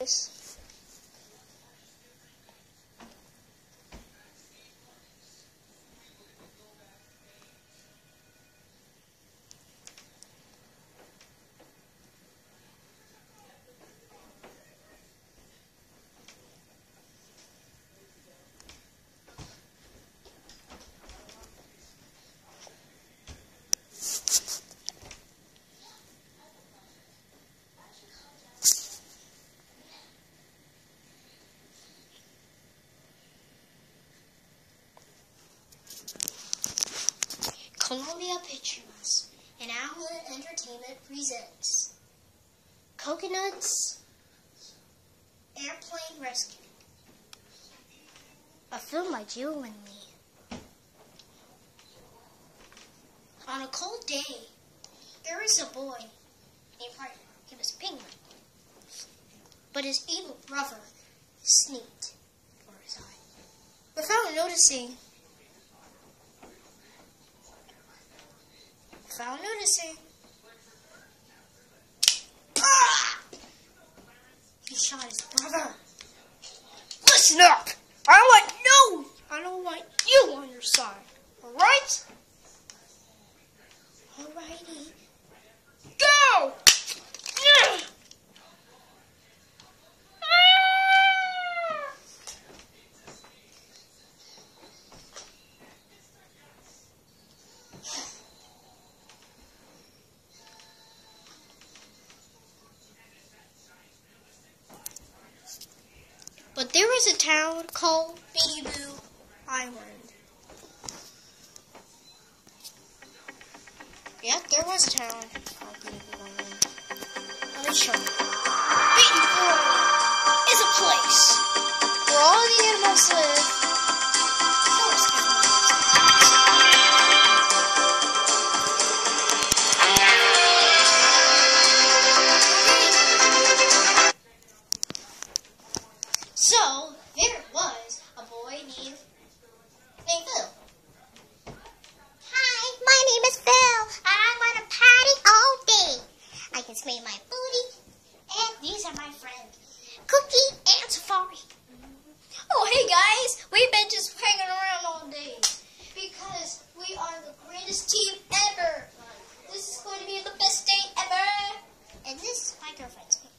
guys. Columbia Pictures and Outlet Entertainment presents Coconuts Airplane Rescue, a film by Jill Winley. On a cold day, there is a boy named Hardy. He was a penguin, but his evil brother sneaked for his eye. Without noticing, he shot his brother. Listen up! I don't want you on your side. Alright? Alrighty. Go! But there is a town called Bitty Boo Island. Yeah, there was a town called Bitty Boo Island. Let me show you. Bitty Boo Island is a place where all the animals live. So, there was a boy named Phil. Hi, my name is Phil, and I want to party all day. I can sway my booty, And these are my friends, Cookie and Safari. Oh, hey guys, we've been just hanging around all day because we are the greatest team ever. This is going to be the best day ever. And this is my girlfriend's pig.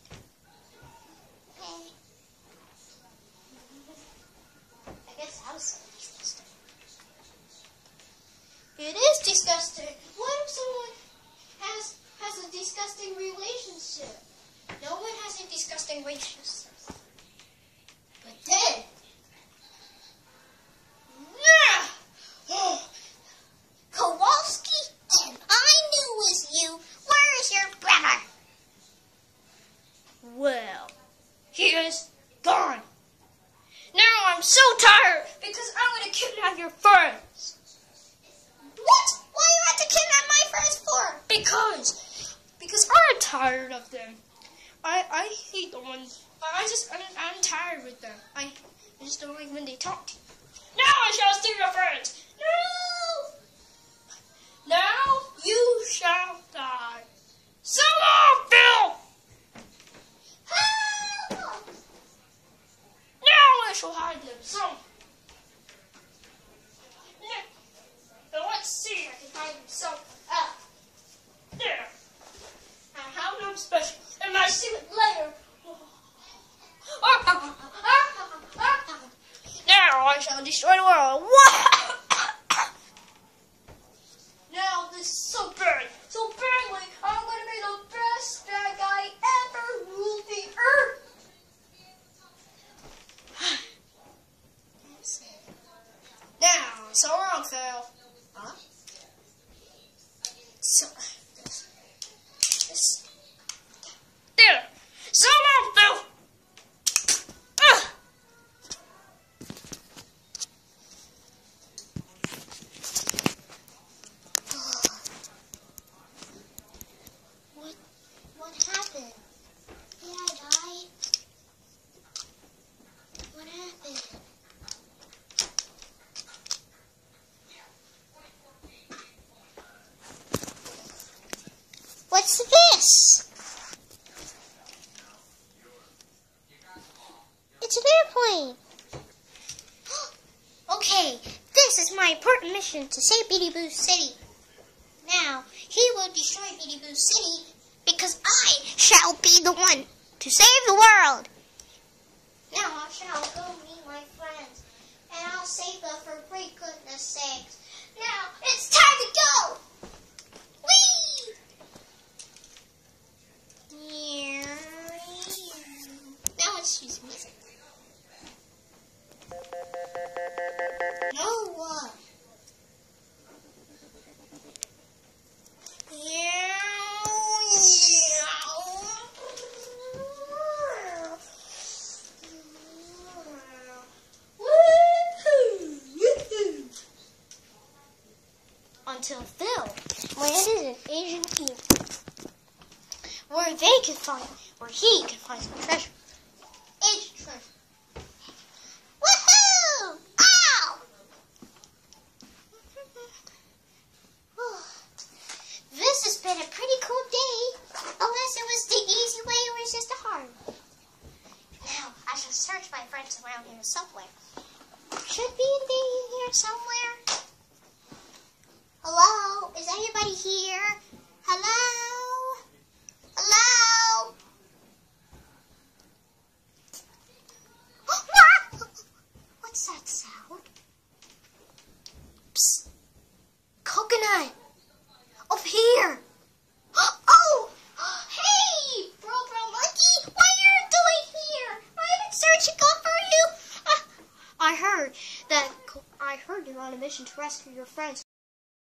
Hey. I guess I was so disgusting. It is disgusting. What if someone has a disgusting relationship? No one has a disgusting relationship. But then, Kowalski, and I knew it was you. Where is your brother? well, he is gone. Now I'm so tired because I'm going to kidnap your friends. What? Why you have to kidnap my friends for? Because I'm tired of them. I hate the ones. I'm tired with them. I just don't like when they talk to you. Now I shall steal your friends. No. Now you shall die. So long, Phil. Help! Now I shall hide them. So. Now let's see if I can hide them. So. There. I have no special in my secret lair. Now I shall destroy the world. Now this is so bad. So badly, I'm going to be the best bad guy ever rule the earth. Now, so long, Phil. Huh? So, there. So long, Phil. fine. Okay, this is my important mission to save Beady Boo City. Now, he will destroy Beady Boo City because I shall be the one to save the world. Now I shall go meet my friends, and I'll save them for great goodness sakes. Now, it's time to go! Whee! Now let's use music. No one. Until Phil landed in Asian Eden, where he could find some treasure. Asian treasure. Woohoo! Ow! This has been a pretty cool day, unless it was the easy way or was just a hard one. Now, I shall search my friends around here somewhere. Should be in here somewhere. Hello? Is anybody here? Hello? Hello? What's that sound? Psst. Coconut. Up here. Oh! Hey! Bro Monkey! What are you doing here? I've been searching up for you. I heard you're on a mission to rescue your friends